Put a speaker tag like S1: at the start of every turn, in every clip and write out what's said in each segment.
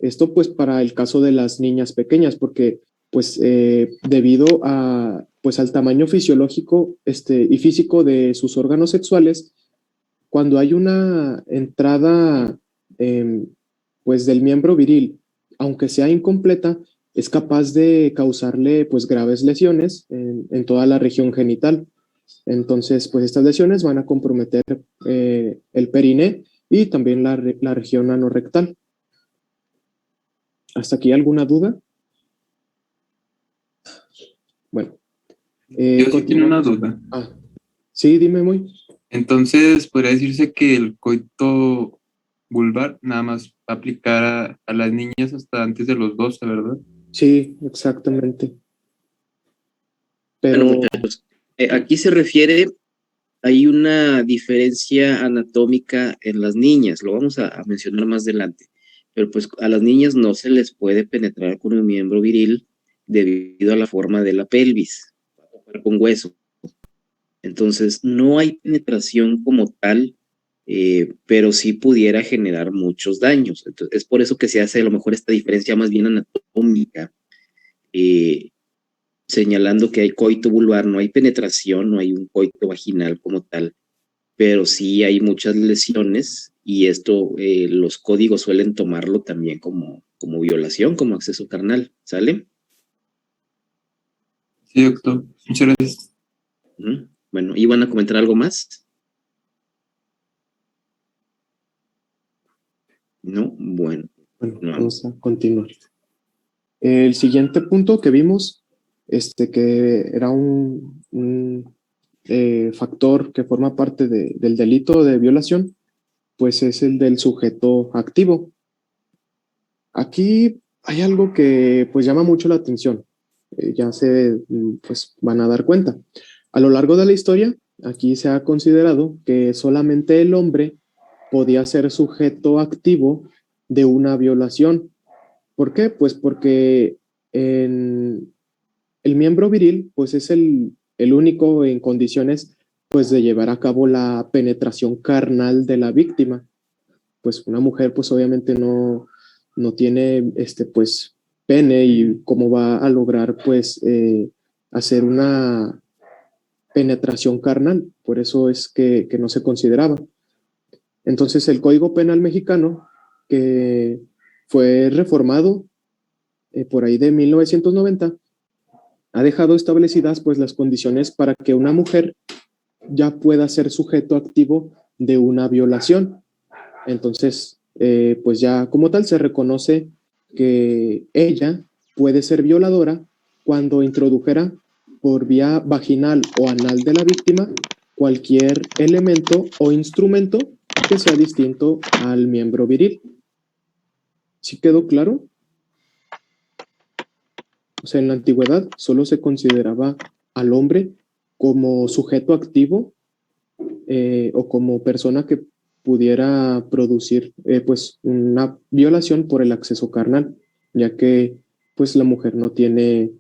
S1: Esto pues para el caso de las niñas pequeñas, porque pues debido a, pues, al tamaño fisiológico y físico de sus órganos sexuales, cuando hay una entrada pues del miembro viril, aunque sea incompleta, es capaz de causarle pues graves lesiones en toda la región genital. Entonces, pues estas lesiones van a comprometer el periné y también la región anorrectal. ¿Hasta aquí alguna duda? Bueno,
S2: Yo sí tengo una
S1: continuamos.
S2: duda.
S1: Sí, dime muy.
S2: Entonces, podría decirse que el coito vulvar nada más va a aplicar a las niñas hasta antes de los 12, ¿verdad?
S1: Sí, exactamente.
S3: Bueno,
S1: Pero
S3: muchachos, aquí se refiere, hay una diferencia anatómica en las niñas, lo vamos a mencionar más adelante, pero pues a las niñas no se les puede penetrar con un miembro viril debido a la forma de la pelvis, con hueso. Entonces, no hay penetración como tal, pero sí pudiera generar muchos daños. Entonces, es por eso que se hace a lo mejor esta diferencia más bien anatómica, eh, señalando que hay coito vulvar, no hay penetración, no hay un coito vaginal como tal, pero sí hay muchas lesiones y esto los códigos suelen tomarlo también como violación, como acceso carnal, ¿sale?
S2: Sí, doctor. Muchas gracias.
S3: Bueno, ¿iban a comentar algo más? No, bueno.
S1: Bueno, vamos a continuar. El siguiente punto que vimos, que era un factor que forma parte del delito de violación, pues es el del sujeto activo. Aquí hay algo que pues llama mucho la atención. Ya se pues van a dar cuenta. A lo largo de la historia, aquí se ha considerado que solamente el hombre podía ser sujeto activo de una violación. ¿Por qué? Pues porque el miembro viril pues es el único en condiciones pues de llevar a cabo la penetración carnal de la víctima. Pues una mujer pues obviamente no tiene pues pene y cómo va a lograr pues hacer una penetración carnal. Por eso es que no se consideraba. Entonces el Código Penal mexicano, que fue reformado por ahí de 1990, ha dejado establecidas pues las condiciones para que una mujer ya pueda ser sujeto activo de una violación. Entonces, pues ya como tal se reconoce que ella puede ser violadora cuando introdujera por vía vaginal o anal de la víctima cualquier elemento o instrumento que sea distinto al miembro viril. ¿Sí quedó claro? O sea, en la antigüedad solo se consideraba al hombre como sujeto activo o como persona que pudiera producir pues una violación por el acceso carnal, ya que pues la mujer no tiene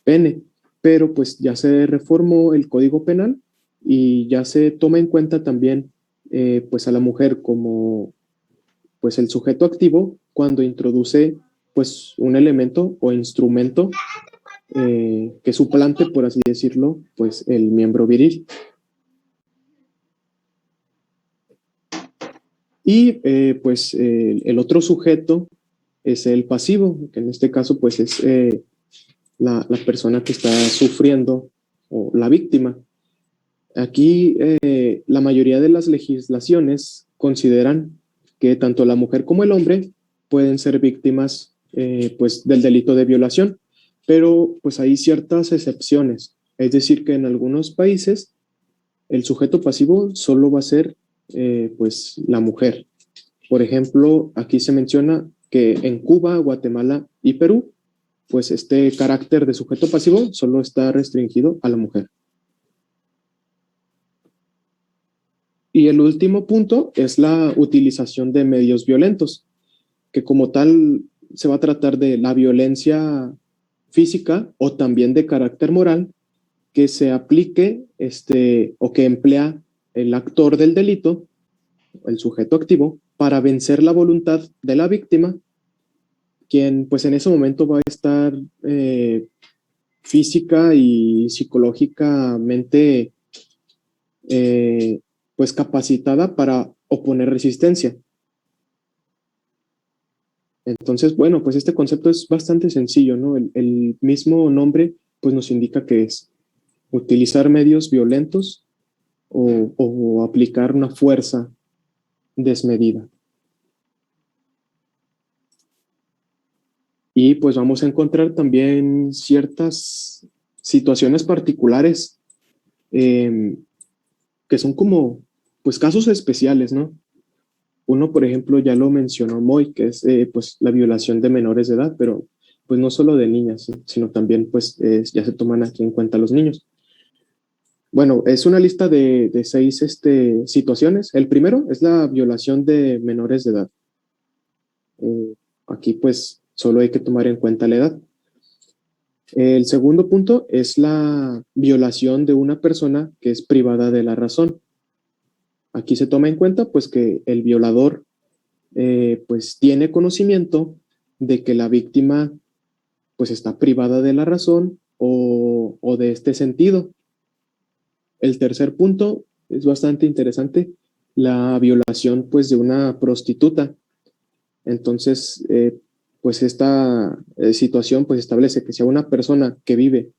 S1: pene, pero pues ya se reformó el Código Penal y ya se toma en cuenta también pues a la mujer como pues el sujeto activo cuando introduce pues un elemento o instrumento que suplante, por así decirlo, pues el miembro viril. Y pues el otro sujeto es el pasivo, que en este caso pues es la persona que está sufriendo o la víctima. Aquí la mayoría de las legislaciones consideran que tanto la mujer como el hombre pueden ser víctimas pues del delito de violación, pero pues hay ciertas excepciones. Es decir, que en algunos países el sujeto pasivo solo va a ser pues la mujer. Por ejemplo, aquí se menciona que en Cuba, Guatemala y Perú, pues este carácter de sujeto pasivo solo está restringido a la mujer. Y el último punto es la utilización de medios violentos, que como tal se va a tratar de la violencia física o también de carácter moral que se aplique o que emplea el actor del delito, el sujeto activo, para vencer la voluntad de la víctima quien pues en ese momento va a estar física y psicológicamente pues capacitada para oponer resistencia. Entonces, bueno, pues este concepto es bastante sencillo, ¿no? El mismo nombre pues nos indica que es utilizar medios violentos o aplicar una fuerza desmedida. Y pues vamos a encontrar también ciertas situaciones particulares que son como pues casos especiales, ¿no? Uno, por ejemplo, ya lo mencionó Moy, que es pues la violación de menores de edad, pero pues no solo de niñas, sino también pues ya se toman aquí en cuenta los niños. Bueno, es una lista de 6 situaciones. El primero es la violación de menores de edad. Aquí pues solo hay que tomar en cuenta la edad. El segundo punto es la violación de una persona que es privada de la razón. Aquí se toma en cuenta pues que el violador pues tiene conocimiento de que la víctima pues está privada de la razón o de este sentido. El tercer punto es bastante interesante, la violación pues de una prostituta. Entonces, pues esta situación pues establece que si a una persona que vive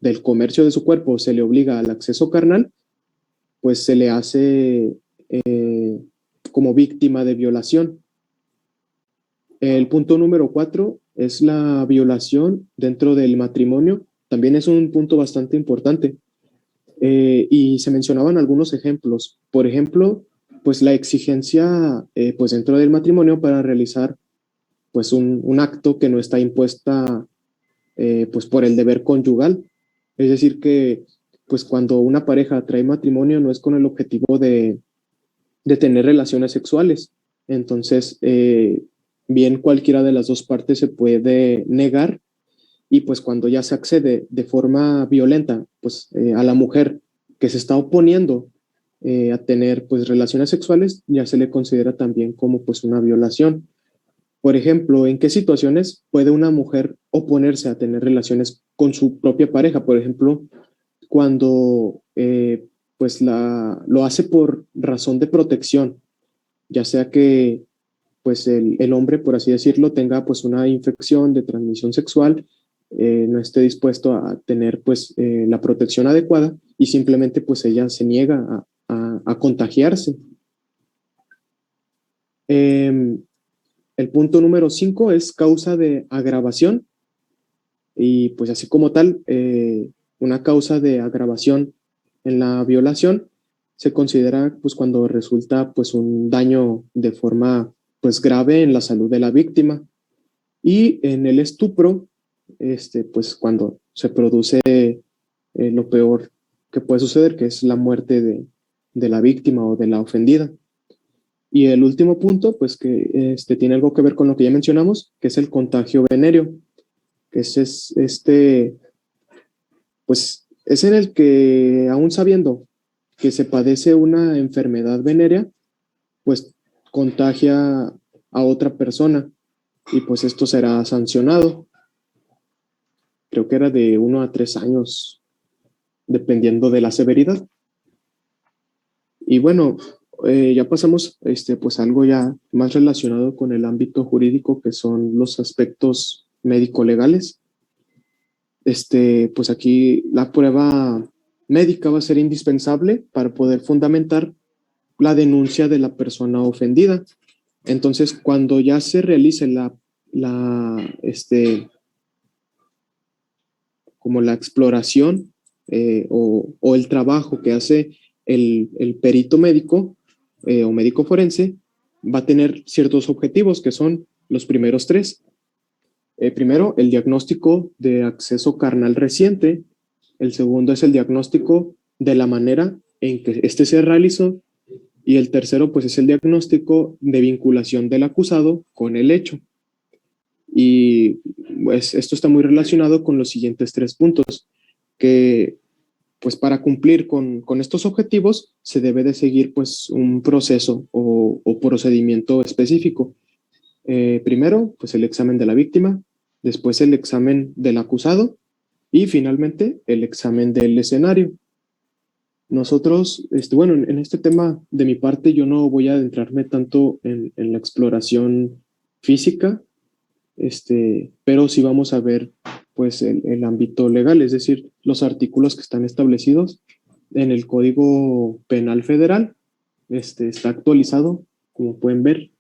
S1: del comercio de su cuerpo se le obliga al acceso carnal, pues se le hace como víctima de violación. El punto número 4 es la violación dentro del matrimonio. También es un punto bastante importante. Y se mencionaban algunos ejemplos. Por ejemplo, pues la exigencia pues dentro del matrimonio para realizar pues un acto que no está impuesta pues por el deber conyugal. Es decir que pues cuando una pareja trae matrimonio no es con el objetivo de tener relaciones sexuales. Entonces, bien cualquiera de las dos partes se puede negar y pues cuando ya se accede de forma violenta pues a la mujer que se está oponiendo a tener pues relaciones sexuales, ya se le considera también como pues una violación. Por ejemplo, ¿en qué situaciones puede una mujer oponerse a tener relaciones con su propia pareja? Por ejemplo, cuando pues lo hace por razón de protección, ya sea que pues el hombre, por así decirlo, tenga pues una infección de transmisión sexual, no esté dispuesto a tener pues la protección adecuada y simplemente pues ella se niega a contagiarse. El punto número 5 es causa de agravación y pues así como tal, una causa de agravación en la violación se considera pues cuando resulta pues un daño de forma pues grave en la salud de la víctima y en el estupro pues cuando se produce lo peor que puede suceder, que es la muerte de la víctima o de la ofendida. Y el último punto, pues que tiene algo que ver con lo que ya mencionamos, que es el contagio venéreo, que pues es en el que aún sabiendo que se padece una enfermedad venérea, pues contagia a otra persona y pues esto será sancionado. Creo que era de 1 a 3 años, dependiendo de la severidad. Y bueno, ya pasamos pues algo ya más relacionado con el ámbito jurídico, que son los aspectos médico-legales. Pues aquí la prueba médica va a ser indispensable para poder fundamentar la denuncia de la persona ofendida. Entonces, cuando ya se realice como la exploración o el trabajo que hace el perito médico o médico forense, va a tener ciertos objetivos que son los primeros 3. Primero, el diagnóstico de acceso carnal reciente. El segundo es el diagnóstico de la manera en que este se realizó. Y el tercero, pues, es el diagnóstico de vinculación del acusado con el hecho. Y pues, esto está muy relacionado con los siguientes 3 puntos, que pues para cumplir con estos objetivos se debe de seguir pues un proceso o procedimiento específico. Primero, pues el examen de la víctima, después el examen del acusado y finalmente el examen del escenario. Nosotros, bueno, en este tema de mi parte yo no voy a adentrarme tanto en la exploración física, pero sí vamos a ver pues el ámbito legal, es decir, los artículos que están establecidos en el Código Penal Federal. Está actualizado, como pueden ver.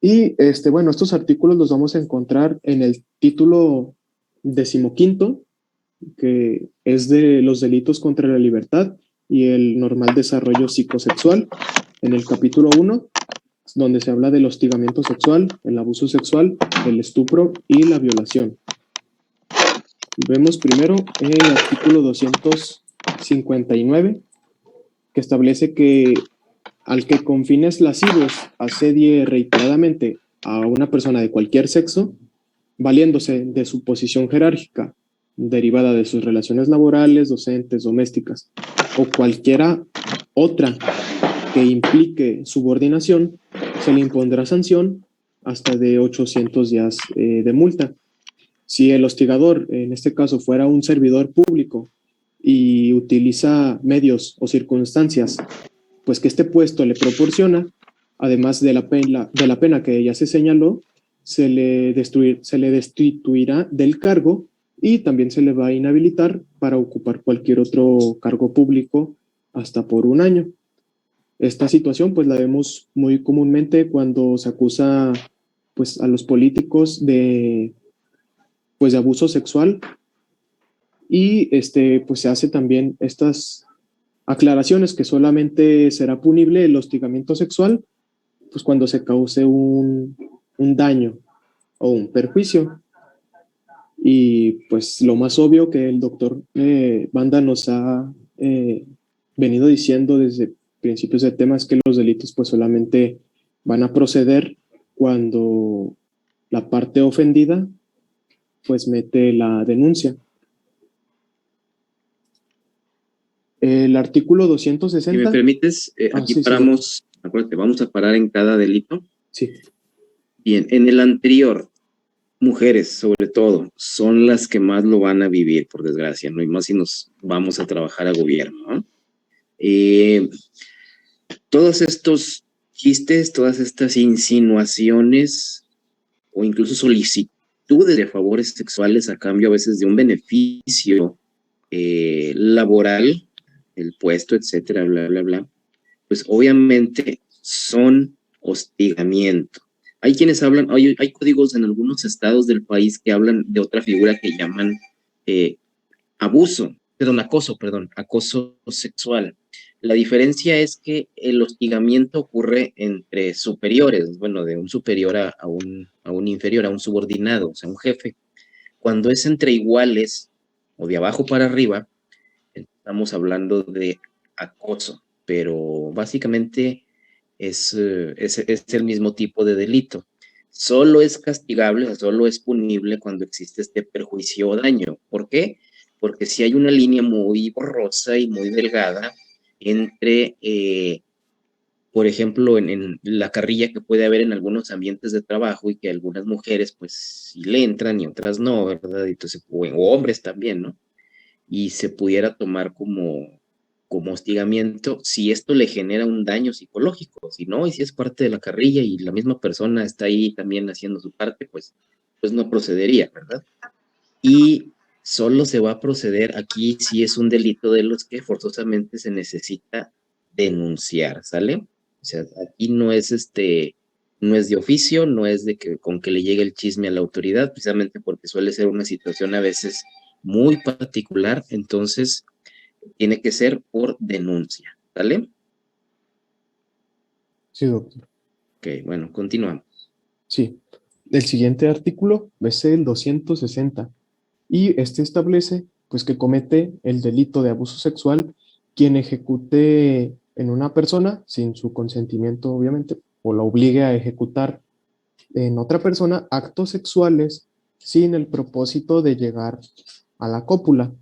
S1: Y bueno, estos artículos los vamos a encontrar en el título 15, que es de los delitos contra la libertad y el normal desarrollo psicosexual, en el capítulo 1, donde se habla del hostigamiento sexual, el abuso sexual, el estupro y la violación. Vemos primero el artículo 259, que establece que al que con fines lascivos asedie reiteradamente a una persona de cualquier sexo, valiéndose de su posición jerárquica, derivada de sus relaciones laborales, docentes, domésticas, o cualquiera otra que implique subordinación, se le impondrá sanción hasta de 800 días de multa. Si el hostigador, en este caso, fuera un servidor público y utiliza medios o circunstancias pues que este puesto le proporciona, además de la pena que ya se señaló, se le destituirá del cargo y también se le va a inhabilitar para ocupar cualquier otro cargo público hasta por 1 año. Esta situación pues la vemos muy comúnmente cuando se acusa pues a los políticos de abuso sexual y pues se hace también estas aclaraciones que solamente será punible el hostigamiento sexual pues cuando se cause un daño o un perjuicio. Y pues lo más obvio que el doctor Banda nos ha venido diciendo desde principios de tema es que los delitos pues solamente van a proceder cuando la parte ofendida pues mete la denuncia. El artículo 260.
S3: Si me permites, aquí
S1: sí,
S3: paramos, sí. Acuérdate, vamos a parar en cada delito.
S1: Sí.
S3: Bien, en el anterior, mujeres, sobre todo, son las que más lo van a vivir, por desgracia, ¿no? Y más si nos vamos a trabajar a gobierno, ¿no? Todos estos chistes, todas estas insinuaciones o incluso solicitudes de favores sexuales a cambio a veces de un beneficio laboral, el puesto, etcétera, bla, bla, bla, pues obviamente son hostigamiento. Hay quienes hablan, hay códigos en algunos estados del país que hablan de otra figura que llaman acoso sexual. La diferencia es que el hostigamiento ocurre entre superiores, bueno, de un superior a un inferior, a un subordinado, o sea, un jefe. Cuando es entre iguales o de abajo para arriba, estamos hablando de acoso, pero básicamente es el mismo tipo de delito. Solo es castigable, solo es punible cuando existe este perjuicio o daño. ¿Por qué? Porque si hay una línea muy borrosa y muy delgada entre, por ejemplo, en la carrilla que puede haber en algunos ambientes de trabajo y que algunas mujeres pues sí le entran y otras no, ¿verdad? Entonces, o hombres también, ¿no? Y se pudiera tomar como hostigamiento si esto le genera un daño psicológico, si no, y si es parte de la carrilla y la misma persona está ahí también haciendo su parte, pues no procedería, ¿verdad? Y solo se va a proceder aquí si es un delito de los que forzosamente se necesita denunciar, ¿sale? O sea, aquí no es no es de oficio, no es de que con que le llegue el chisme a la autoridad, precisamente porque suele ser una situación a veces muy particular, entonces tiene que ser por denuncia, ¿vale?
S1: Sí, doctor.
S3: Ok, bueno, continuamos.
S1: Sí. El siguiente artículo es el 260 y establece pues que comete el delito de abuso sexual quien ejecute en una persona sin su consentimiento, obviamente, o la obligue a ejecutar en otra persona actos sexuales sin el propósito de llegar a la cópula.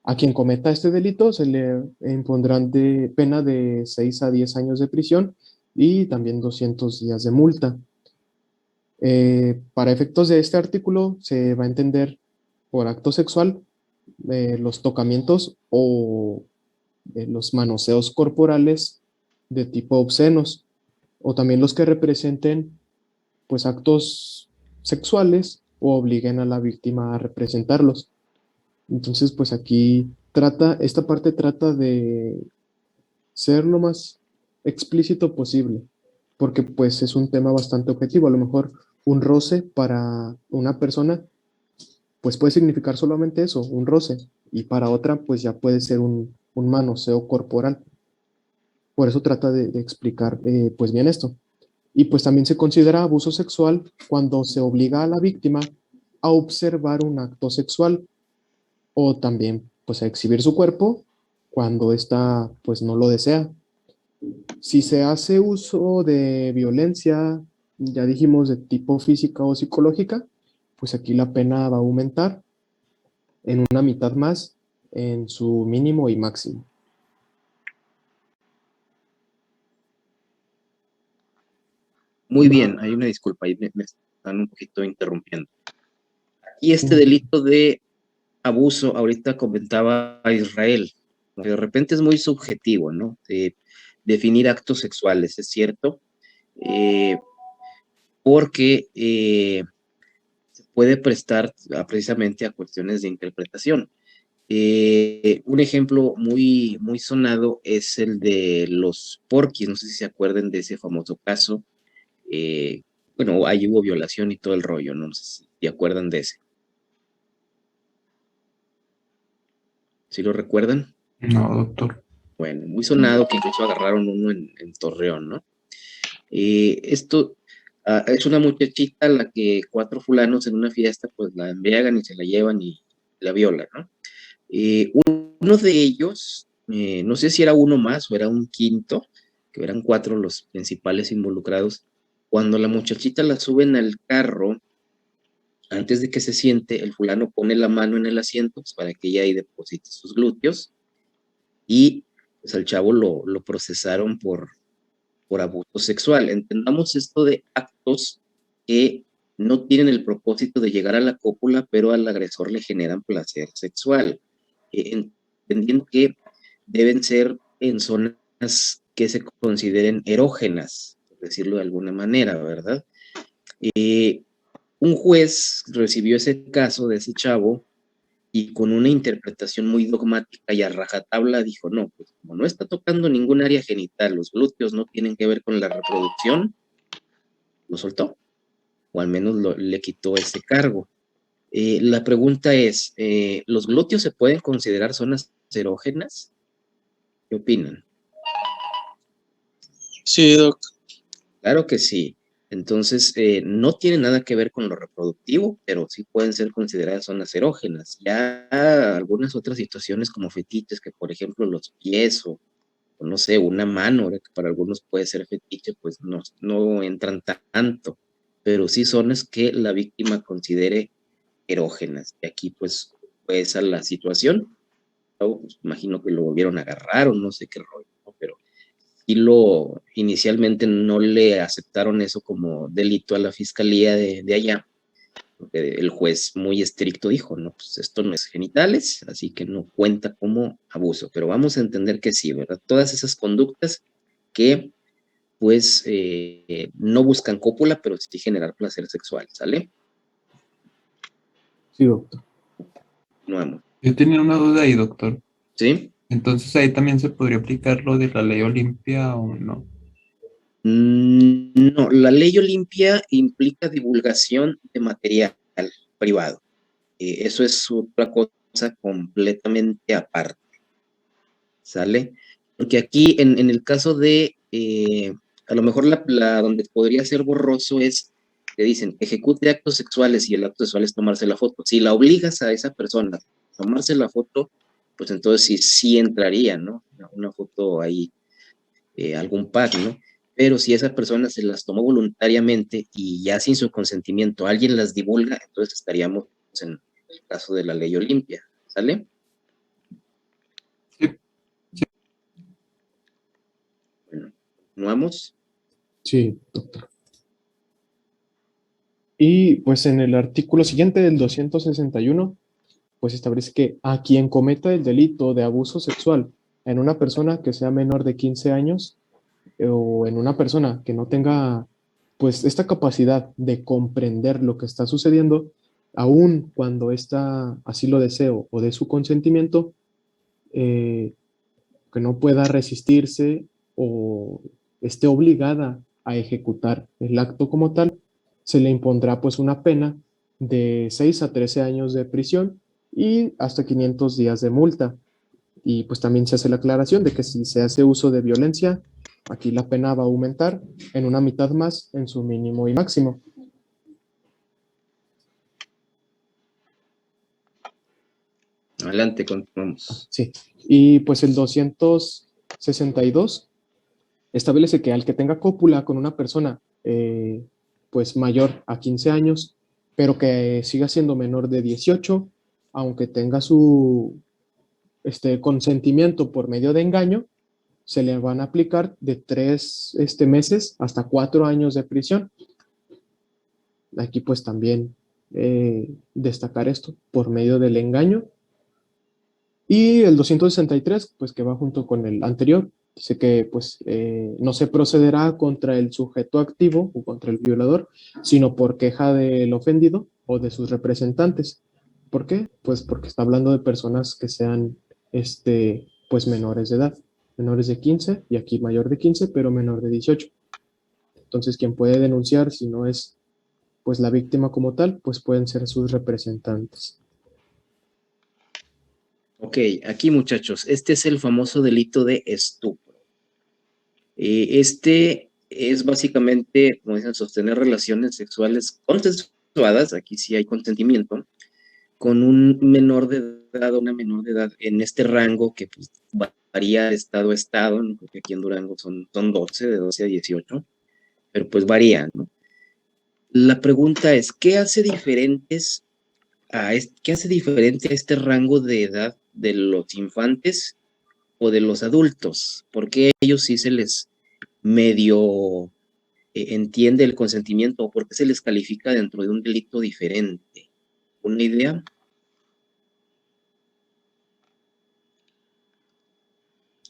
S1: A quien cometa este delito se le impondrán de pena de 6 a 10 años de prisión y también 200 días de multa. Para efectos de este artículo se va a entender por acto sexual los tocamientos o los manoseos corporales de tipo obscenos, o también los que representen pues actos sexuales o obliguen a la víctima a representarlos. Entonces, pues aquí esta parte trata de ser lo más explícito posible, porque pues es un tema bastante objetivo. A lo mejor un roce para una persona pues puede significar solamente eso, un roce, y para otra pues ya puede ser un manoseo corporal. Por eso trata de explicar pues bien esto. Y pues también se considera abuso sexual cuando se obliga a la víctima a observar un acto sexual o también pues a exhibir su cuerpo cuando ésta pues no lo desea. Si se hace uso de violencia, ya dijimos de tipo física o psicológica, pues aquí la pena va a aumentar en una mitad más en su mínimo y máximo.
S3: Muy bien, hay una disculpa, ahí me están un poquito interrumpiendo. Y
S1: Sí,
S3: este delito de abuso, ahorita comentaba a Israel, de repente es muy subjetivo, ¿no? Definir actos sexuales, es cierto, eh, porque se puede prestar precisamente a cuestiones de interpretación. Un ejemplo muy sonado es el de los porquis, no sé si se acuerdan de ese famoso caso. eh, bueno, ahí hubo violación y todo el rollo, ¿no? No sé si se acuerdan de ese. ¿Sí lo recuerdan?
S2: No, doctor.
S3: Bueno, muy sonado que incluso agarraron uno en Torreón, ¿no? Esto es una muchachita a la que 4 fulanos en una fiesta pues la embriagan y se la llevan y la violan, ¿no? Uno de ellos, no sé si era uno más o era un quinto, que eran 4 los principales involucrados, cuando la muchachita la suben al carro, antes de que se siente, el fulano pone la mano en el asiento pues, para que ella ahí deposite sus glúteos y pues al chavo lo procesaron por abuso sexual. Entendamos esto de actos que no tienen el propósito de llegar a la cópula, pero al agresor le generan placer sexual. Entendiendo que deben ser en zonas que se consideren erógenas, por decirlo de alguna manera, ¿verdad? Eh, un juez recibió ese caso de ese chavo y con una interpretación muy dogmática y a rajatabla dijo, no, pues como no está tocando ningún área genital, los glúteos no tienen que ver con la reproducción, lo soltó, o al menos le quitó ese cargo. La pregunta es, ¿los glúteos se pueden considerar zonas erógenas? ¿Qué opinan?
S4: Sí, doc.
S3: Claro que sí. Entonces, no tiene nada que ver con lo reproductivo, pero sí pueden ser consideradas zonas erógenas. Ya algunas otras situaciones como fetiches, que por ejemplo los pies o no sé, una mano, que para algunos puede ser fetiche, pues no entran tanto, pero sí zonas que la víctima considere erógenas. Y aquí pues fue esa la situación. Luego, pues, imagino que lo volvieron a agarrar o no sé qué rollo, ¿no? Pero y inicialmente no le aceptaron eso como delito a la fiscalía de allá, porque el juez muy estricto dijo, no, pues esto no es genitales, así que no cuenta como abuso, pero vamos a entender que sí, ¿verdad? Todas esas conductas que pues no buscan cópula, pero sí generar placer sexual, ¿sale?
S1: sí, doctor.
S3: No amo.
S2: Yo tenía una duda ahí, doctor.
S3: ¿Sí?
S2: Entonces ahí también se podría aplicar lo de la ley Olimpia o no.
S3: No, la ley Olimpia implica divulgación de material privado. Eso es otra cosa completamente aparte, ¿sale? Porque aquí en el caso de, a lo mejor donde podría ser borroso es, te dicen, ejecute actos sexuales y el acto sexual es tomarse la foto. Si la obligas a esa persona a tomarse la foto, pues entonces sí entraría, ¿no? Una foto ahí, algún pack, ¿no? Pero si esa persona se las tomó voluntariamente y ya sin su consentimiento alguien las divulga, entonces estaríamos en el caso de la ley Olimpia, ¿sale?
S2: Sí,
S3: Bueno, continuamos.
S1: Sí, doctor. Y pues en el artículo siguiente del 261, pues establece que a quien cometa el delito de abuso sexual en una persona que sea menor de 15 años o en una persona que no tenga pues esta capacidad de comprender lo que está sucediendo, aun cuando ésta así lo deseo o de su consentimiento, eh, que no pueda resistirse o esté obligada a ejecutar el acto como tal, se le impondrá pues una pena de 6 a 13 años de prisión y hasta 500 días de multa. Y pues también se hace la aclaración de que si se hace uso de violencia, aquí la pena va a aumentar en una mitad más en su mínimo y máximo.
S3: Adelante, continuamos.
S1: Sí. Y pues el 262 establece que al que tenga cópula con una persona pues mayor a 15 años, pero que siga siendo menor de 18, aunque tenga su consentimiento por medio de engaño, se le van a aplicar de 3 meses hasta 4 años de prisión. Aquí pues también destacar esto por medio del engaño. Y el 263, pues que va junto con el anterior, dice que pues no se procederá contra el sujeto activo o contra el violador, sino por queja del ofendido o de sus representantes. ¿Por qué? Pues porque está hablando de personas que sean pues menores de edad, menores de 15 y aquí mayor de 15, pero menor de 18. Entonces, quien puede denunciar si no es pues la víctima como tal, pues pueden ser sus representantes.
S3: Ok, aquí muchachos, este es el famoso delito de estupro. Este es básicamente, como dicen, sostener relaciones sexuales consensuadas, aquí sí hay consentimiento, con un menor de edad o una menor de edad en este rango que pues, varía de estado a estado, ¿no? Porque aquí en Durango son 12, de 12 a 18, pero pues varía, ¿no? La pregunta es, ¿qué hace diferentes qué hace diferente a este rango de edad de los infantes o de los adultos? ¿Por qué a ellos sí se les medio entiende el consentimiento o por qué se les califica dentro de un delito diferente? ¿Una idea?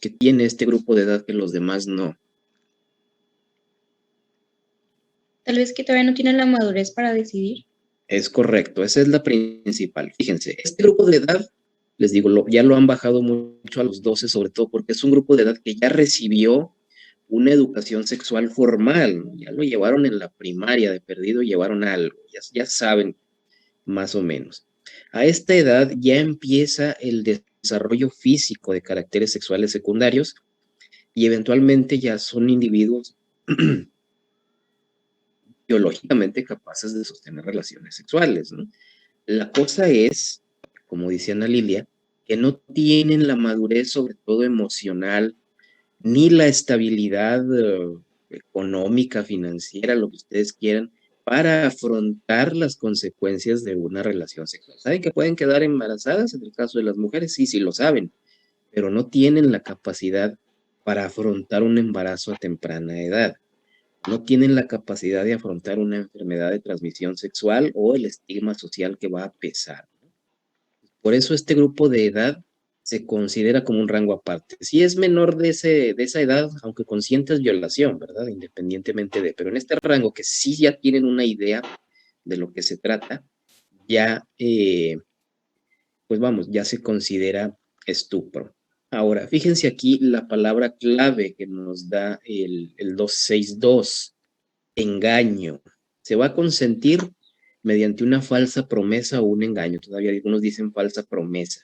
S3: Que tiene este grupo de edad que los demás no.
S4: Tal vez que todavía no tienen la madurez para decidir.
S3: Es correcto, esa es la principal. Fíjense, este grupo de edad, les digo, ya lo han bajado mucho a los 12, sobre todo porque es un grupo de edad que ya recibió una educación sexual formal, ya lo llevaron en la primaria, de perdido llevaron algo, ya saben más o menos. A esta edad ya empieza el desarrollo físico de caracteres sexuales secundarios y eventualmente ya son individuos biológicamente capaces de sostener relaciones sexuales, ¿no? La cosa es, como dice Ana Lilia, que no tienen la madurez, sobre todo emocional, ni la estabilidad económica, financiera, lo que ustedes quieran, para afrontar las consecuencias de una relación sexual. ¿Saben que pueden quedar embarazadas en el caso de las mujeres? Sí, sí lo saben, pero no tienen la capacidad para afrontar un embarazo a temprana edad. No tienen la capacidad de afrontar una enfermedad de transmisión sexual o el estigma social que va a pesar. Por eso este grupo de edad se considera como un rango aparte. Si es menor de esa edad, aunque consciente es violación, ¿verdad? Independientemente de, pero en este rango que sí ya tienen una idea de lo que se trata, ya, pues vamos, ya se considera estupro. Ahora, fíjense aquí la palabra clave que nos da el 262, engaño. Se va a consentir mediante una falsa promesa o un engaño. Todavía algunos dicen falsa promesa.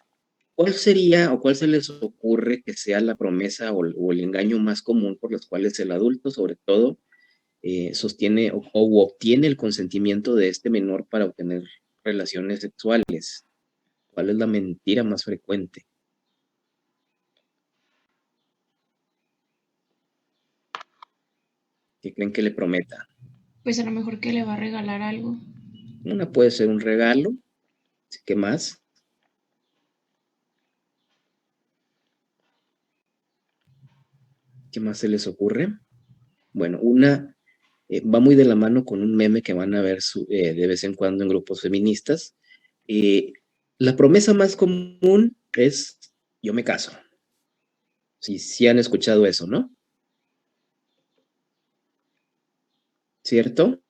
S3: ¿Cuál sería o cuál se les ocurre que sea la promesa o el engaño más común por los cuales el adulto, sobre todo, sostiene o obtiene el consentimiento de este menor para obtener relaciones sexuales? ¿Cuál es la mentira más frecuente? ¿Qué creen que le prometa?
S4: Pues a lo mejor que le va a regalar algo.
S3: Una puede ser un regalo. ¿Qué más? ¿Qué más se les ocurre? Bueno, una Va muy de la mano con un meme que van a ver de vez en cuando en grupos feministas. La promesa más común es, yo me caso. Si han escuchado eso, ¿no? ¿Cierto?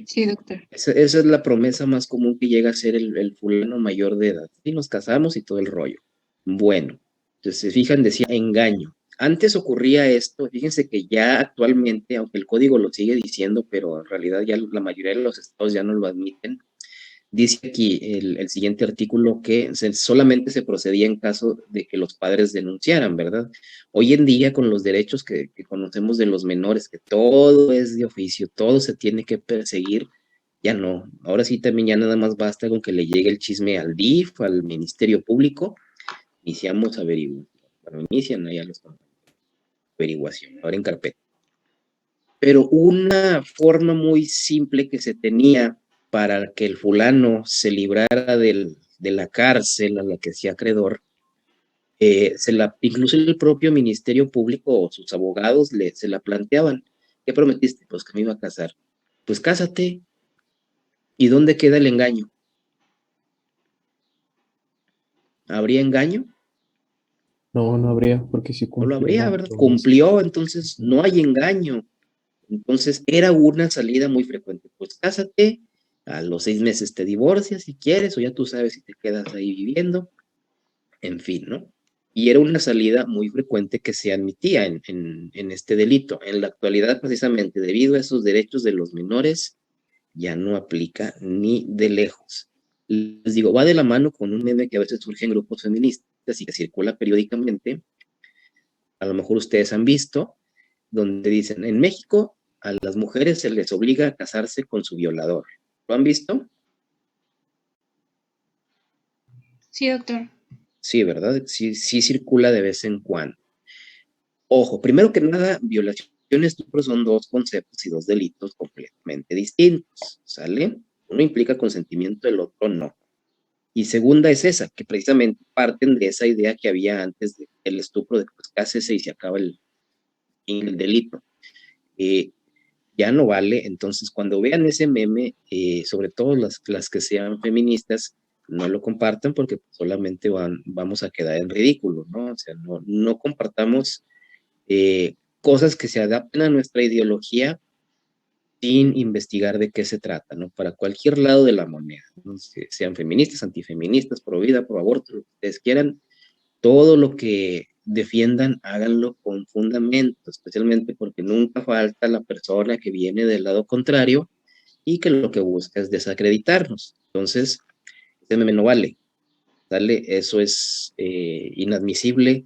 S5: Sí, doctor.
S3: Esa es la promesa más común que llega a ser el fulano mayor de edad. Y nos casamos y todo el rollo. Bueno, entonces se fijan, decía engaño. Antes ocurría esto, fíjense que ya actualmente, aunque el código lo sigue diciendo, pero en realidad ya la mayoría de los estados ya no lo admiten, dice aquí el siguiente artículo que solamente se procedía en caso de que los padres denunciaran, ¿verdad? Hoy en día, con los derechos que conocemos de los menores, que todo es de oficio, todo se tiene que perseguir, ya no. Ahora sí también ya nada más basta con que le llegue el chisme al DIF, al Ministerio Público, iniciamos averiguación. Bueno, inician ahí a los averiguación, ahora en carpeta. Pero una forma muy simple que se tenía para que el fulano se librara de la cárcel a la que sea acreedor, incluso el propio Ministerio Público o sus abogados se la planteaban. ¿Qué prometiste? Pues que me iba a casar. Pues cásate. ¿Y dónde queda el engaño? ¿Habría engaño?
S1: No, no habría, porque sí
S3: No lo
S1: cumplió
S3: habría,
S1: la
S3: ¿verdad?
S1: promesa.
S3: Cumplió, entonces no hay engaño. Entonces era una salida muy frecuente. Pues cásate, a los 6 meses te divorcias si quieres, o ya tú sabes si te quedas ahí viviendo, en fin, ¿no? Y era una salida muy frecuente que se admitía en este delito. En la actualidad, precisamente, debido a esos derechos de los menores, ya no aplica ni de lejos. Les digo, va de la mano con un meme que a veces surge en grupos feministas y que circula periódicamente. A lo mejor ustedes han visto, donde dicen, en México a las mujeres se les obliga a casarse con su violador. ¿Lo han visto?
S5: Sí, doctor.
S3: Sí, ¿verdad? Sí, sí circula de vez en cuando. Ojo, primero que nada, violación y estupro son dos conceptos y dos delitos completamente distintos, ¿sale? Uno implica consentimiento, el otro no. Y segunda es esa, que precisamente parten de esa idea que había antes del estupro, de pues cásese y se acaba el delito. Ya no vale. Entonces, cuando vean ese meme, sobre todo las que sean feministas, no lo compartan porque solamente vamos a quedar en ridículo, ¿no? O sea, no compartamos cosas que se adapten a nuestra ideología sin investigar de qué se trata, ¿no? Para cualquier lado de la moneda, ¿no? Sean feministas, antifeministas, pro vida, pro aborto, lo que ustedes quieran, todo lo que defiendan, háganlo con fundamento, especialmente porque nunca falta la persona que viene del lado contrario y que lo que busca es desacreditarnos. Entonces, este meme no vale, ¿vale? Eso es inadmisible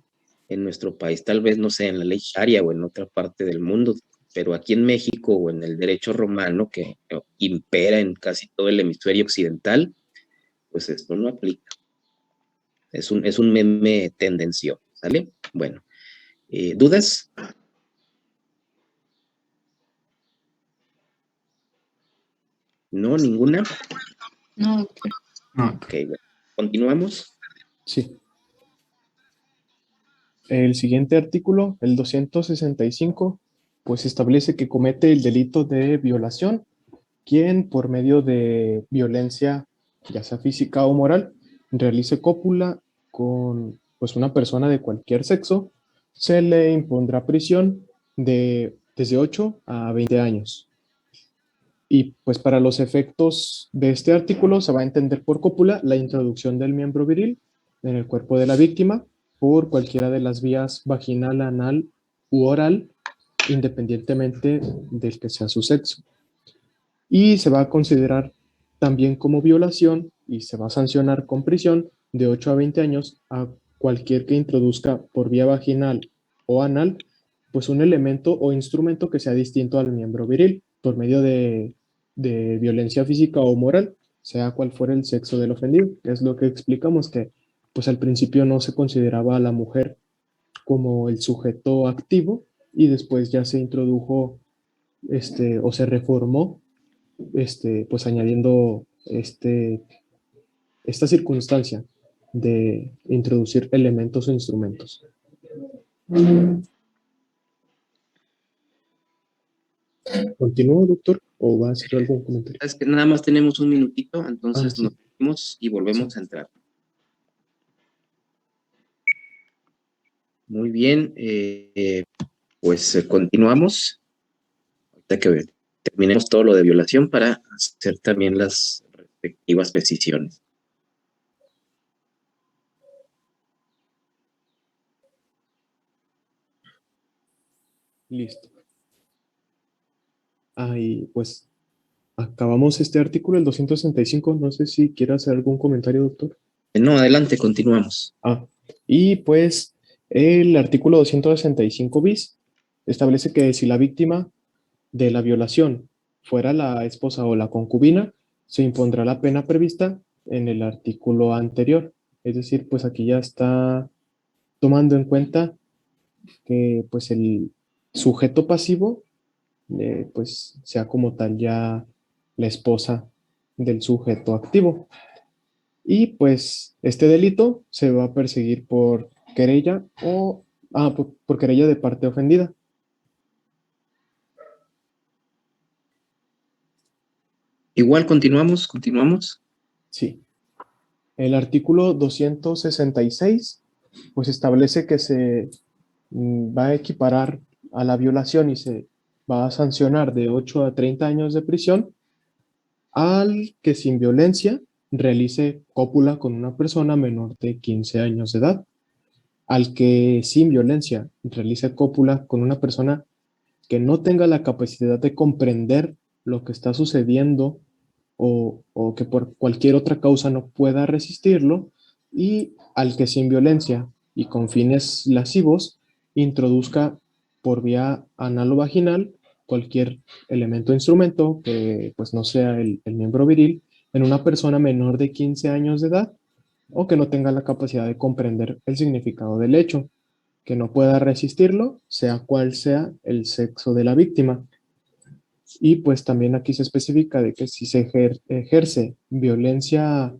S3: en nuestro país, tal vez, no sé, en la ley sharia o en otra parte del mundo, pero aquí en México o en el derecho romano que impera en casi todo el hemisferio occidental, pues esto no aplica. Es un meme tendencioso, ¿sale? Bueno, ¿dudas? ¿No? ¿Ninguna?
S5: No, doctor.
S2: No,
S3: Ok, bueno. Continuamos.
S1: Sí. El siguiente artículo, el 265, pues establece que comete el delito de violación quien por medio de violencia, ya sea física o moral, realice cópula con pues, una persona de cualquier sexo, se le impondrá prisión desde 8 a 20 años. Y pues para los efectos de este artículo se va a entender por cópula la introducción del miembro viril en el cuerpo de la víctima por cualquiera de las vías vaginal, anal u oral, independientemente del que sea su sexo. Y se va a considerar también como violación y se va a sancionar con prisión de 8 a 20 años a cualquier que introduzca por vía vaginal o anal pues un elemento o instrumento que sea distinto al miembro viril por medio de violencia física o moral, sea cual fuera el sexo del ofendido. Es lo que explicamos que pues al principio no se consideraba a la mujer como el sujeto activo y después ya se introdujo o se reformó pues añadiendo esta circunstancia de introducir elementos o instrumentos. ¿Continúo, doctor? ¿O va a hacer algún comentario?
S3: Es que nada más tenemos un minutito, entonces
S1: Sí.
S3: nos vemos y volvemos
S1: Sí.
S3: a entrar. Muy bien, pues continuamos. Ahorita que terminemos todo lo de violación para hacer también las respectivas precisiones.
S1: Listo. Y pues acabamos este artículo, el 265. No sé si quiere hacer algún comentario, doctor.
S3: No, adelante, continuamos.
S1: Y pues el artículo 265 bis establece que si la víctima de la violación fuera la esposa o la concubina, se impondrá la pena prevista en el artículo anterior. Es decir, pues aquí ya está tomando en cuenta que pues el sujeto pasivo pues sea como tal ya la esposa del sujeto activo. Y pues este delito se va a perseguir por querella por querella de parte ofendida.
S3: Igual continuamos.
S1: Sí. El artículo 266 pues establece que se va a equiparar a la violación y se va a sancionar de 8 a 30 años de prisión al que sin violencia realice cópula con una persona menor de 15 años de edad, al que sin violencia realice cópula con una persona que no tenga la capacidad de comprender lo que está sucediendo o que por cualquier otra causa no pueda resistirlo, y al que sin violencia y con fines lascivos introduzca por vía anal o vaginal cualquier elemento o instrumento que pues no sea el miembro viril en una persona menor de 15 años de edad o que no tenga la capacidad de comprender el significado del hecho, que no pueda resistirlo, sea cual sea el sexo de la víctima. Y pues también aquí se especifica de que si se ejerce violencia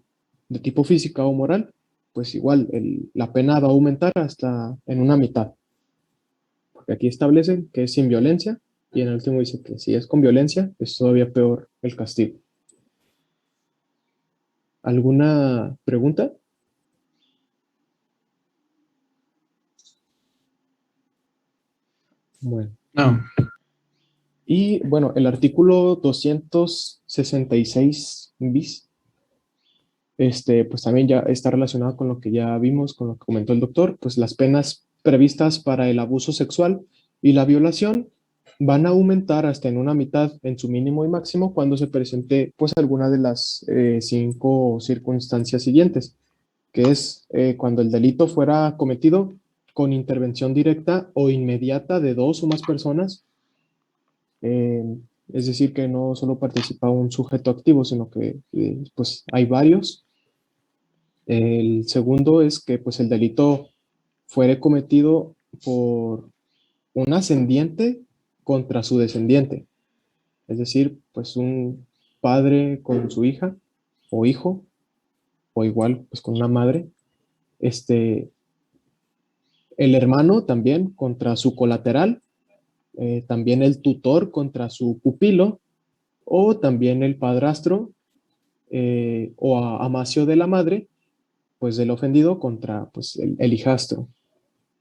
S1: de tipo física o moral, pues igual la pena va a aumentar hasta en una mitad. Porque aquí establecen que es sin violencia y en el último dice que si es con violencia, es todavía peor el castigo. ¿Alguna pregunta? Bueno.
S2: No.
S1: Y bueno, el artículo 266 bis, pues también ya está relacionado con lo que ya vimos, con lo que comentó el doctor, pues las penas previstas para el abuso sexual y la violación van a aumentar hasta en una mitad en su mínimo y máximo cuando se presente pues alguna de las 5 circunstancias siguientes, que es cuando el delito fuera cometido con intervención directa o inmediata de 2 o más personas, eh, es decir, que no solo participa un sujeto activo, sino que pues hay varios. El segundo es que pues el delito fuere cometido por un ascendiente contra su descendiente, es decir, pues un padre con su hija o hijo, o igual pues con una madre, el hermano también contra su colateral, también el tutor contra su pupilo, o también el padrastro o amacio de la madre, pues del ofendido contra pues el hijastro.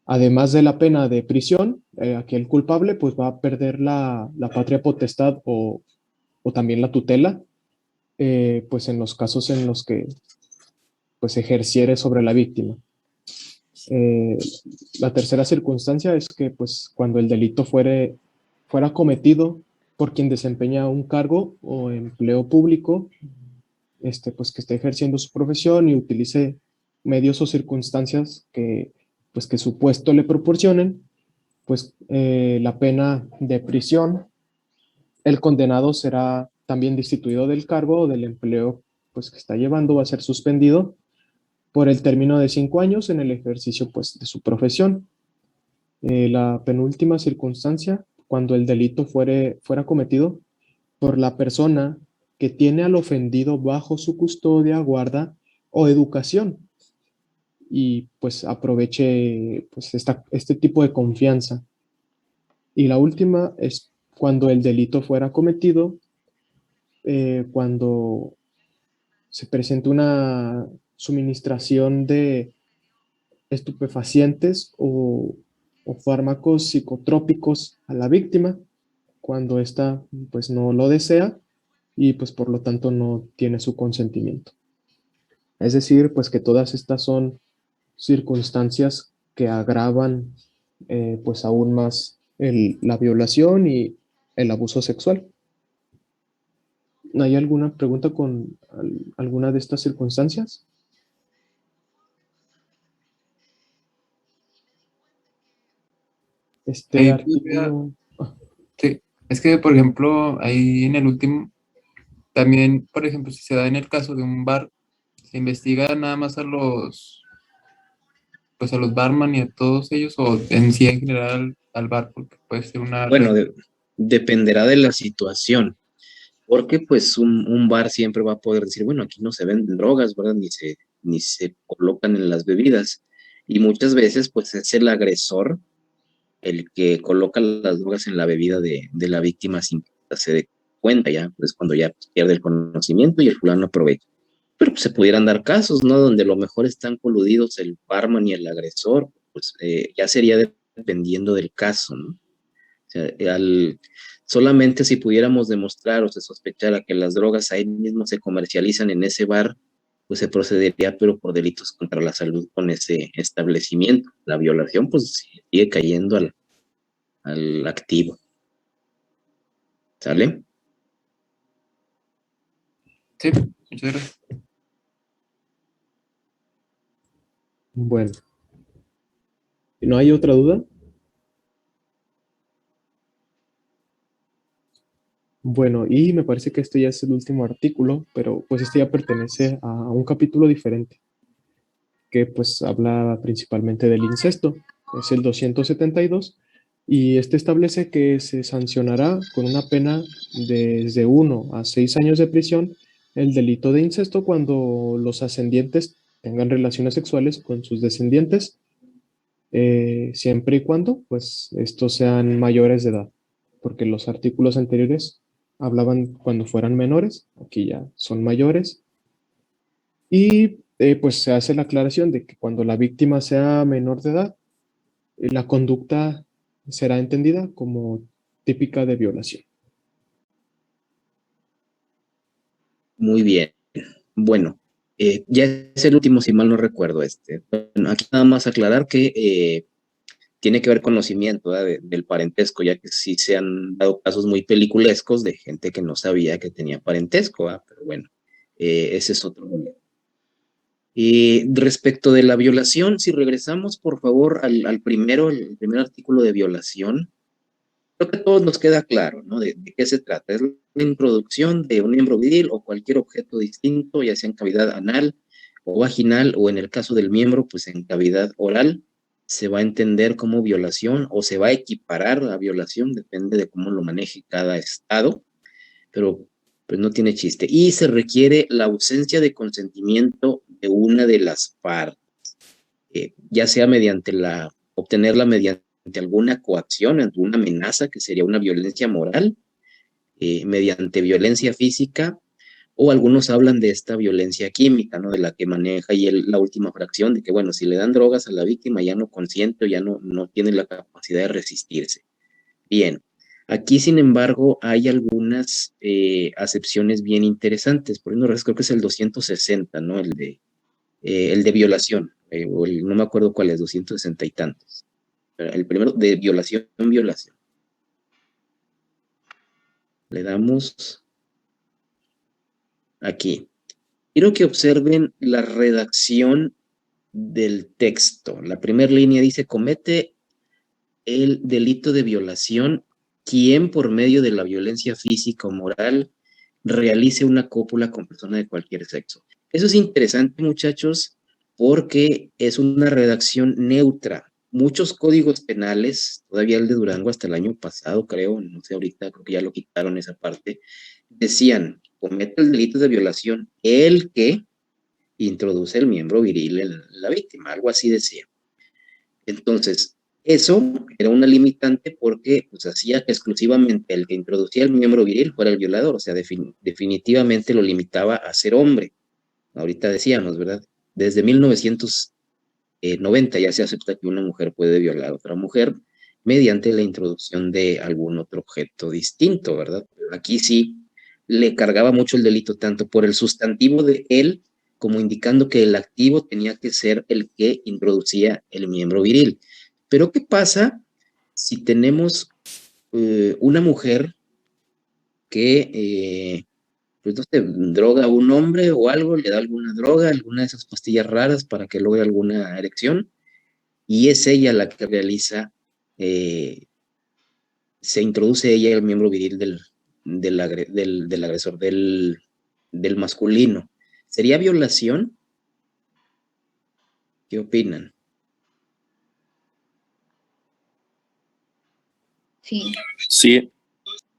S1: Además de la pena de prisión, aquel culpable pues va a perder la patria potestad o también la tutela, pues en los casos en los que pues ejerciere sobre la víctima. Eh, la tercera circunstancia es que pues cuando el delito fuera cometido por quien desempeña un cargo o empleo público, pues que esté ejerciendo su profesión y utilice medios o circunstancias pues que su puesto le proporcionen, pues la pena de prisión, el condenado será también destituido del cargo o del empleo pues que está llevando, va a ser suspendido por el término de 5 años en el ejercicio pues de su profesión. La penúltima circunstancia, cuando el delito fuera cometido por la persona que tiene al ofendido bajo su custodia, guarda o educación y pues aproveche pues este tipo de confianza. Y la última es cuando el delito fuera cometido, cuando se presente una suministración de estupefacientes o fármacos psicotrópicos a la víctima, cuando ésta pues no lo desea y pues por lo tanto no tiene su consentimiento. Es decir, pues que todas estas son circunstancias que agravan pues aún más la violación y el abuso sexual. ¿Hay alguna pregunta con alguna de estas circunstancias? Este
S2: Ahí
S1: artículo...
S2: sí, es que, por ejemplo, ahí en el último, también, por ejemplo, si se da en el caso de un bar, se investiga nada más pues a los barman y a todos ellos, o en sí en general al bar, porque puede ser una
S3: Bueno,
S2: red.
S3: dependerá de la situación, porque pues un bar siempre va a poder decir, bueno, aquí no se venden drogas, ¿verdad? Ni se colocan en las bebidas. Y muchas veces pues es el agresor el que coloca las drogas en la bebida de la víctima sin que se dé cuenta ya, pues cuando ya pierde el conocimiento y el fulano aprovecha. Pero pues, se pudieran dar casos, ¿no? Donde a lo mejor están coludidos el barman y el agresor, pues ya sería dependiendo del caso, ¿no? O sea, solamente si pudiéramos demostrar o se sospechara que las drogas ahí mismo se comercializan en ese bar, pues se procedería, pero por delitos contra la salud con ese establecimiento. La violación, pues sigue cayendo al activo. ¿Sale?
S2: Sí, muchas gracias.
S1: Bueno, ¿no hay otra duda? Bueno, y me parece que este ya es el último artículo, pero pues este ya pertenece a un capítulo diferente, que pues habla principalmente del incesto. Es el 272 y este establece que se sancionará con una pena desde 1 a 6 años de prisión el delito de incesto cuando los ascendientes tengan relaciones sexuales con sus descendientes, siempre y cuando pues estos sean mayores de edad, porque los artículos anteriores hablaban cuando fueran menores, aquí ya son mayores, y pues se hace la aclaración de que cuando la víctima sea menor de edad, la conducta será entendida como típica de violación.
S3: Muy bien. Bueno, ya es el último, si mal no recuerdo este. Bueno, aquí nada más aclarar que tiene que haber conocimiento, ¿verdad? Del parentesco, ya que sí se han dado casos muy peliculescos de gente que no sabía que tenía parentesco, ¿verdad? Pero bueno, ese es otro momento. Respecto de la violación, si regresamos por favor al primero, el primer artículo de violación, creo que a todos nos queda claro, ¿no? De qué se trata. Es la introducción de un miembro viril o cualquier objeto distinto, ya sea en cavidad anal o vaginal, o en el caso del miembro, pues en cavidad oral, se va a entender como violación o se va a equiparar a violación, depende de cómo lo maneje cada estado, pero pues no tiene chiste. Y se requiere la ausencia de consentimiento de una de las partes, ya sea obtenerla mediante alguna coacción, ante una amenaza, que sería una violencia moral, mediante violencia física, o algunos hablan de esta violencia química, ¿no? De la que maneja y la última fracción, de que, bueno, si le dan drogas a la víctima ya no consiente o ya no tiene la capacidad de resistirse. Bien, aquí sin embargo hay algunas acepciones bien interesantes, por ejemplo, creo que es el 260, ¿no? El de violación, no me acuerdo cuál es, 260 y tantos. El primero de violación. Le damos aquí. Quiero que observen la redacción del texto. La primera línea dice: comete el delito de violación quien por medio de la violencia física o moral realice una cópula con persona de cualquier sexo. Eso es interesante, muchachos, porque es una redacción neutra. Muchos códigos penales, todavía el de Durango hasta el año pasado, creo, no sé ahorita, creo que ya lo quitaron esa parte, decían: comete el delito de violación el que introduce el miembro viril en la víctima, algo así decía. Entonces, Eso era una limitante porque pues, hacía que exclusivamente el que introducía el miembro viril fuera el violador, o sea, definitivamente lo limitaba a ser hombre. Ahorita decíamos, ¿verdad? Desde 1990 ya se acepta que una mujer puede violar a otra mujer mediante la introducción de algún otro objeto distinto, ¿verdad? Pero aquí sí le cargaba mucho el delito tanto por el sustantivo de él como indicando que el activo tenía que ser el que introducía el miembro viril. Pero ¿qué pasa si tenemos una mujer que, pues no sé, droga a un hombre o algo, le da alguna droga, alguna de esas pastillas raras para que logre alguna erección, y es ella la que realiza, se introduce ella el miembro viril del agresor, del masculino? ¿Sería violación? ¿Qué opinan?
S5: Sí.
S6: Sí,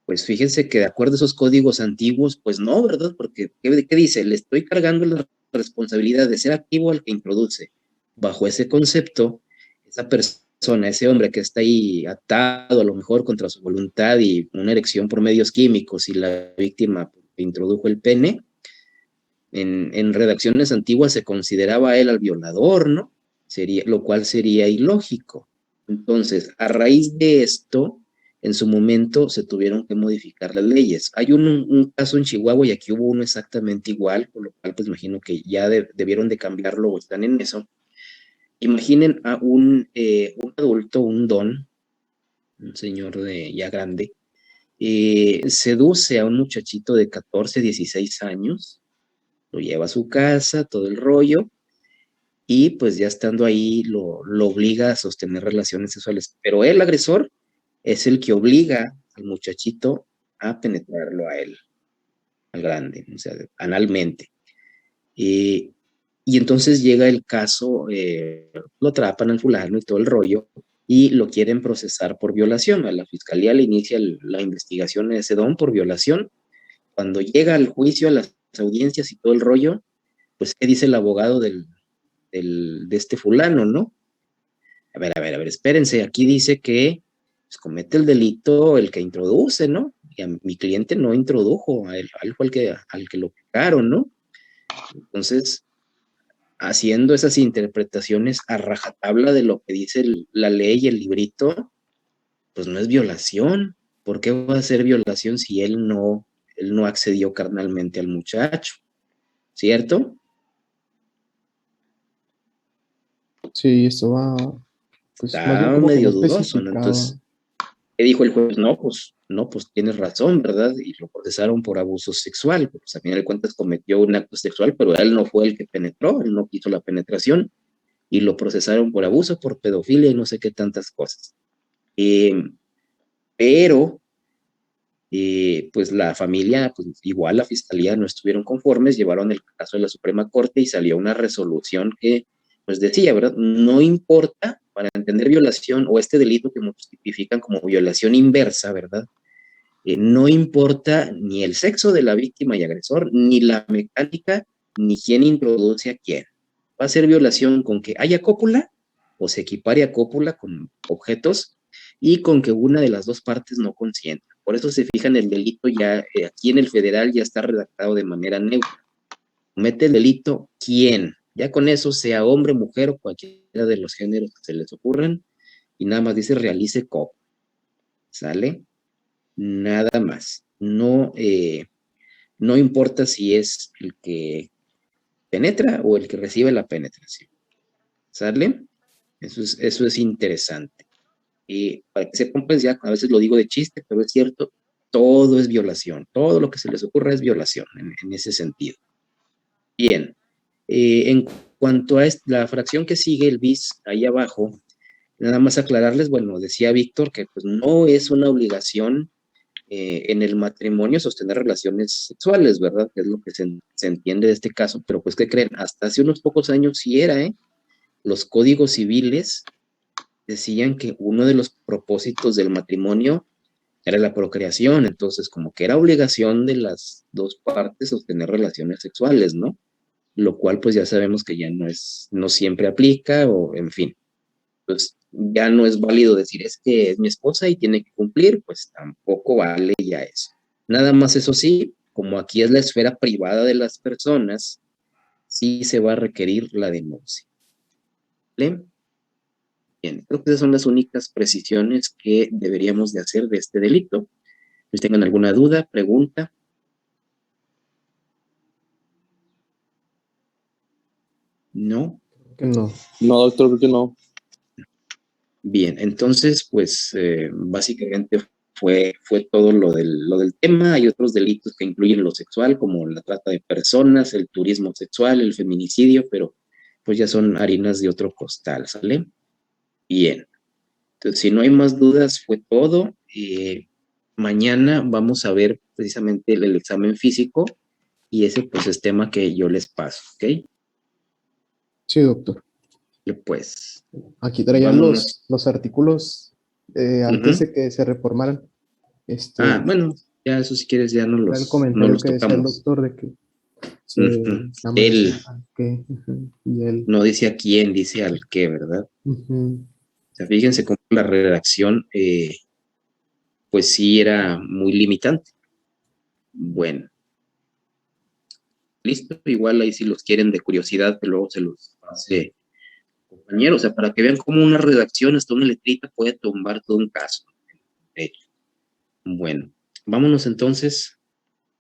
S3: Pues fíjense que de acuerdo a esos códigos antiguos, pues no, ¿verdad? Porque, ¿qué dice? Le estoy cargando la responsabilidad de ser activo al que introduce. Bajo ese concepto, esa persona, ese hombre que está ahí atado a lo mejor contra su voluntad y una erección por medios químicos y la víctima introdujo el pene, en redacciones antiguas se consideraba a él al violador, ¿no? Lo cual sería ilógico. Entonces, a raíz de esto, en su momento se tuvieron que modificar las leyes. Hay un caso en Chihuahua y aquí hubo uno exactamente igual, por lo cual pues imagino que ya debieron de cambiarlo o están en eso. Imaginen a un adulto, un don, un señor ya grande, seduce a un muchachito de 14, 16 años, lo lleva a su casa, todo el rollo, y pues ya estando ahí lo obliga a sostener relaciones sexuales. Pero el agresor es el que obliga al muchachito a penetrarlo a él, al grande, o sea, analmente. Y entonces llega el caso, lo atrapan al fulano y todo el rollo, y lo quieren procesar por violación. A la fiscalía le inicia la investigación de ese don por violación. Cuando llega al juicio, a las audiencias y todo el rollo, pues, ¿qué dice el abogado de este fulano, no? A ver, espérense, aquí dice que pues, comete el delito el que introduce, ¿no? Y a mi cliente no introdujo, a él fue al que lo pegaron, ¿no? Entonces, haciendo esas interpretaciones a rajatabla de lo que dice la ley y el librito, pues no es violación. ¿Por qué va a ser violación si él no accedió carnalmente al muchacho? ¿Cierto?
S1: Sí, esto va, pues más bien
S3: Está
S1: como que no
S3: medio dudoso, ¿no?
S1: especificaba.
S3: Entonces, ¿qué dijo el juez? No, pues tienes razón, ¿verdad? Y lo procesaron por abuso sexual, pues a final de cuentas cometió un acto sexual, pero él no fue el que penetró, él no quiso la penetración, y lo procesaron por abuso, por pedofilia y no sé qué tantas cosas. Pero, pues la familia, pues igual la fiscalía no estuvieron conformes, llevaron el caso a la Suprema Corte y salió una resolución que, pues decía, ¿verdad? No importa, para entender violación o este delito que muchos tipifican como violación inversa, ¿verdad? No importa ni el sexo de la víctima y agresor, ni la mecánica, ni quién introduce a quién. Va a ser violación con que haya cópula o se equipare a cópula con objetos y con que una de las dos partes no consienta. Por eso se fija en el delito ya, aquí en el federal ya está redactado de manera neutra. Comete el delito quién. Ya con eso, sea hombre, mujer o cualquiera de los géneros que se les ocurran, y nada más dice realice cópula. ¿Sale? Nada más. No, no importa si es el que penetra o el que recibe la penetración. ¿Sale? Eso es interesante. Y para que sepan, pues ya a veces lo digo de chiste, pero es cierto, todo es violación. Todo lo que se les ocurra es violación en ese sentido. Bien. En cuanto a la fracción que sigue, el bis, ahí abajo, nada más aclararles, bueno, decía Víctor que pues no es una obligación en el matrimonio sostener relaciones sexuales, ¿verdad? Que es lo que se entiende de este caso, pero pues, ¿qué creen? Hasta hace unos pocos años sí era, ¿eh? Los códigos civiles decían que uno de los propósitos del matrimonio era la procreación, entonces como que era obligación de las dos partes sostener relaciones sexuales, ¿no? Lo cual pues ya sabemos que ya no siempre aplica, o en fin. Pues ya no es válido decir es que es mi esposa y tiene que cumplir, pues tampoco vale ya eso. Nada más eso sí, como aquí es la esfera privada de las personas, sí se va a requerir la denuncia. ¿Vale? Bien, creo que esas son las únicas precisiones que deberíamos de hacer de este delito. Si tengan alguna duda, pregunta. ¿No?
S1: Que no.
S6: No, doctor, creo que no.
S3: Bien, entonces, pues básicamente fue todo lo del tema. Hay otros delitos que incluyen lo sexual, como la trata de personas, el turismo sexual, el feminicidio, pero pues ya son harinas de otro costal, ¿sale? Bien. Entonces, si no hay más dudas, fue todo. Mañana vamos a ver precisamente el examen físico y ese pues es tema que yo les paso, ¿ok?
S1: Sí, doctor.
S3: Pues,
S1: Aquí traía
S3: vámonos.
S1: los artículos antes de que se reformaran.
S3: Bueno, ya eso si quieres ya no
S1: Era el
S3: los
S1: comentario que decía el
S3: tocamos.
S1: doctor de que se
S3: Él
S1: que, y él.
S3: no dice a quién, dice al qué, ¿verdad? O sea, fíjense cómo la redacción, pues sí era muy limitante. Bueno, listo. Igual ahí si los quieren de curiosidad, que luego se los pase compañeros, o sea, para que vean cómo una redacción, hasta una letrita puede tumbar todo un caso. De hecho. Bueno, vámonos entonces.